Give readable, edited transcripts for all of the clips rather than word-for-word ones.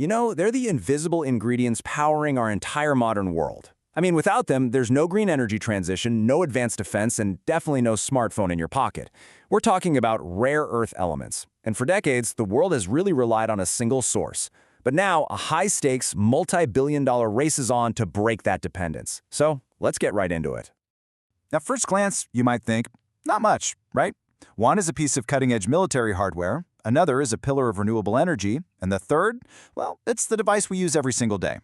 You know, they're the invisible ingredients powering our entire modern world. I mean, without them, there's no green energy transition, no advanced defense, and definitely no smartphone in your pocket. We're talking about rare earth elements. And for decades, the world has really relied on a single source. But now, a high-stakes, multi-billion-dollar race is on to break that dependence. So, let's get right into it. At first glance, you might think, not much, right? One is a piece of cutting-edge military hardware, another is a pillar of renewable energy, and the third, well, it's the device we use every single day.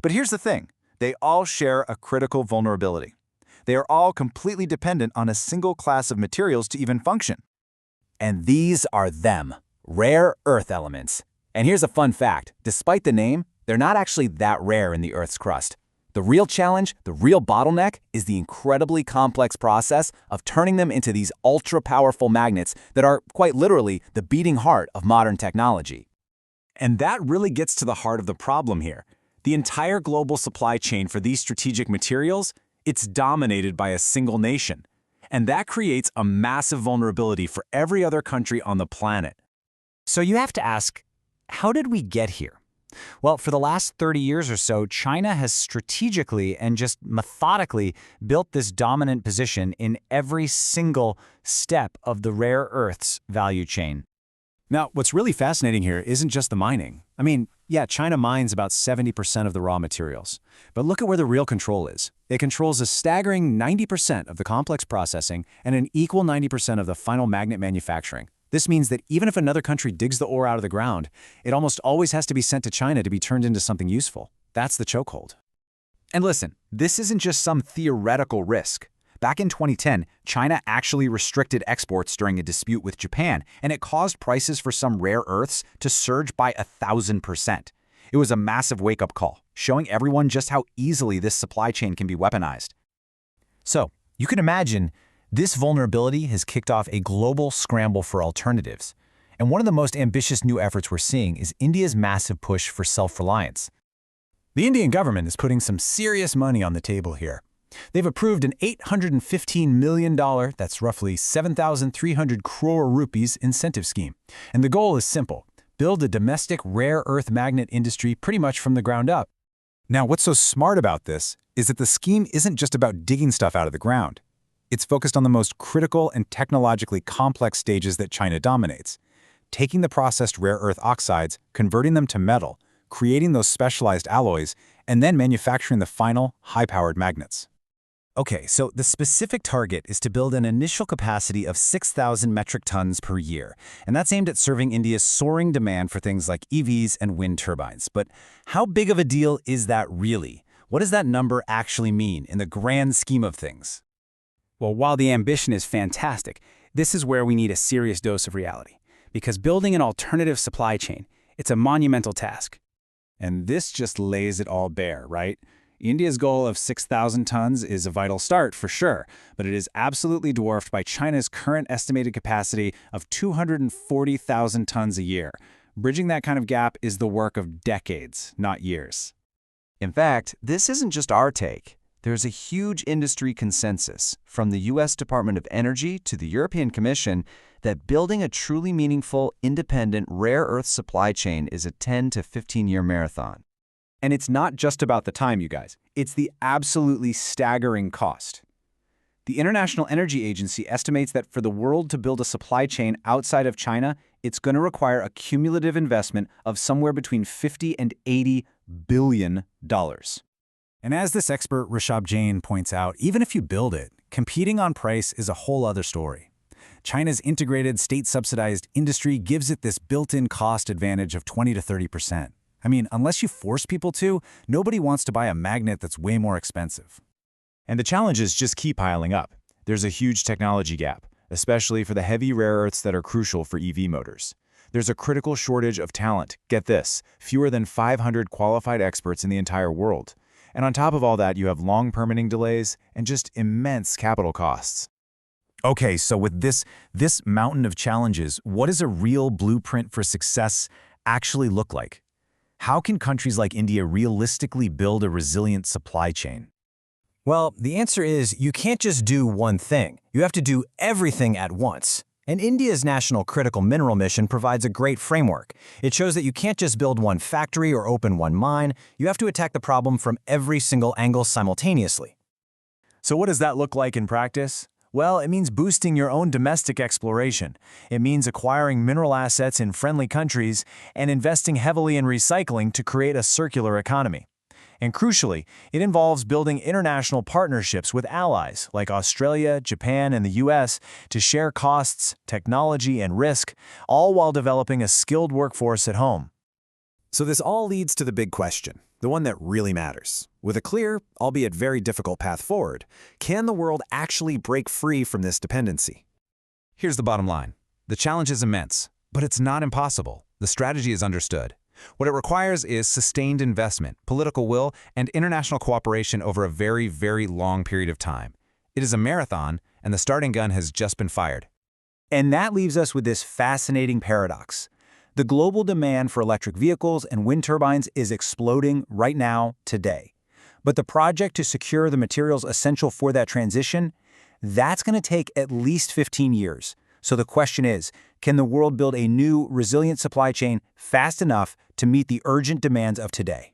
But here's the thing. They all share a critical vulnerability. They are all completely dependent on a single class of materials to even function. And these are them, rare earth elements. And here's a fun fact. Despite the name, they're not actually that rare in the Earth's crust. The real challenge, the real bottleneck, is the incredibly complex process of turning them into these ultra-powerful magnets that are, quite literally, the beating heart of modern technology. And that really gets to the heart of the problem here. The entire global supply chain for these strategic materials, it's dominated by a single nation. And that creates a massive vulnerability for every other country on the planet. So you have to ask, how did we get here? Well, for the last 30 years or so, China has strategically and just methodically built this dominant position in every single step of the rare earths value chain. Now, what's really fascinating here isn't just the mining. I mean, yeah, China mines about 70% of the raw materials. But look at where the real control is. It controls a staggering 90% of the complex processing and an equal 90% of the final magnet manufacturing. This means that even if another country digs the ore out of the ground, it almost always has to be sent to China to be turned into something useful. That's the chokehold. And listen, this isn't just some theoretical risk. Back in 2010, China actually restricted exports during a dispute with Japan, and it caused prices for some rare earths to surge by 1,000%. It was a massive wake-up call, showing everyone just how easily this supply chain can be weaponized. So, you can imagine, this vulnerability has kicked off a global scramble for alternatives. And one of the most ambitious new efforts we're seeing is India's massive push for self-reliance. The Indian government is putting some serious money on the table here. They've approved an $815 million, that's roughly 7,300 crore rupees, incentive scheme. And the goal is simple: build a domestic rare earth magnet industry pretty much from the ground up. Now, what's so smart about this is that the scheme isn't just about digging stuff out of the ground. It's focused on the most critical and technologically complex stages that China dominates, taking the processed rare earth oxides, converting them to metal, creating those specialized alloys, and then manufacturing the final, high-powered magnets. Okay, so the specific target is to build an initial capacity of 6,000 metric tons per year, and that's aimed at serving India's soaring demand for things like EVs and wind turbines. But how big of a deal is that really? What does that number actually mean in the grand scheme of things? Well, while the ambition is fantastic, this is where we need a serious dose of reality. Because building an alternative supply chain, it's a monumental task. And this just lays it all bare, right? India's goal of 6,000 tons is a vital start for sure, but it is absolutely dwarfed by China's current estimated capacity of 240,000 tons a year. Bridging that kind of gap is the work of decades, not years. In fact, this isn't just our take. There's a huge industry consensus, from the U.S. Department of Energy to the European Commission, that building a truly meaningful, independent, rare earth supply chain is a 10 to 15-year marathon. And it's not just about the time, you guys. It's the absolutely staggering cost. The International Energy Agency estimates that for the world to build a supply chain outside of China, it's going to require a cumulative investment of somewhere between $50 and $80 billion. And as this expert Rishabh Jain points out, even if you build it, competing on price is a whole other story. China's integrated, state-subsidized industry gives it this built-in cost advantage of 20 to 30%. I mean, unless you force people to, nobody wants to buy a magnet that's way more expensive. And the challenges just keep piling up. There's a huge technology gap, especially for the heavy rare earths that are crucial for EV motors. There's a critical shortage of talent. Get this, fewer than 500 qualified experts in the entire world. And on top of all that, you have long permitting delays and just immense capital costs. Okay, so with this mountain of challenges, what does a real blueprint for success actually look like? How can countries like India realistically build a resilient supply chain? Well, the answer is you can't just do one thing. You have to do everything at once. And India's National Critical Mineral Mission provides a great framework. It shows that you can't just build one factory or open one mine, you have to attack the problem from every single angle simultaneously. So what does that look like in practice? Well, it means boosting your own domestic exploration. It means acquiring mineral assets in friendly countries and investing heavily in recycling to create a circular economy. And crucially, it involves building international partnerships with allies like Australia, Japan, and the US to share costs, technology, and risk, all while developing a skilled workforce at home. So this all leads to the big question, the one that really matters. With a clear, albeit very difficult path forward, can the world actually break free from this dependency? Here's the bottom line. The challenge is immense, but it's not impossible. The strategy is understood. What it requires is sustained investment, political will, and international cooperation over a very, very long period of time. It is a marathon, and the starting gun has just been fired. And that leaves us with this fascinating paradox. The global demand for electric vehicles and wind turbines is exploding right now, today. But the project to secure the materials essential for that transition, that's going to take at least 15 years. So the question is, can the world build a new, resilient supply chain fast enough to meet the urgent demands of today?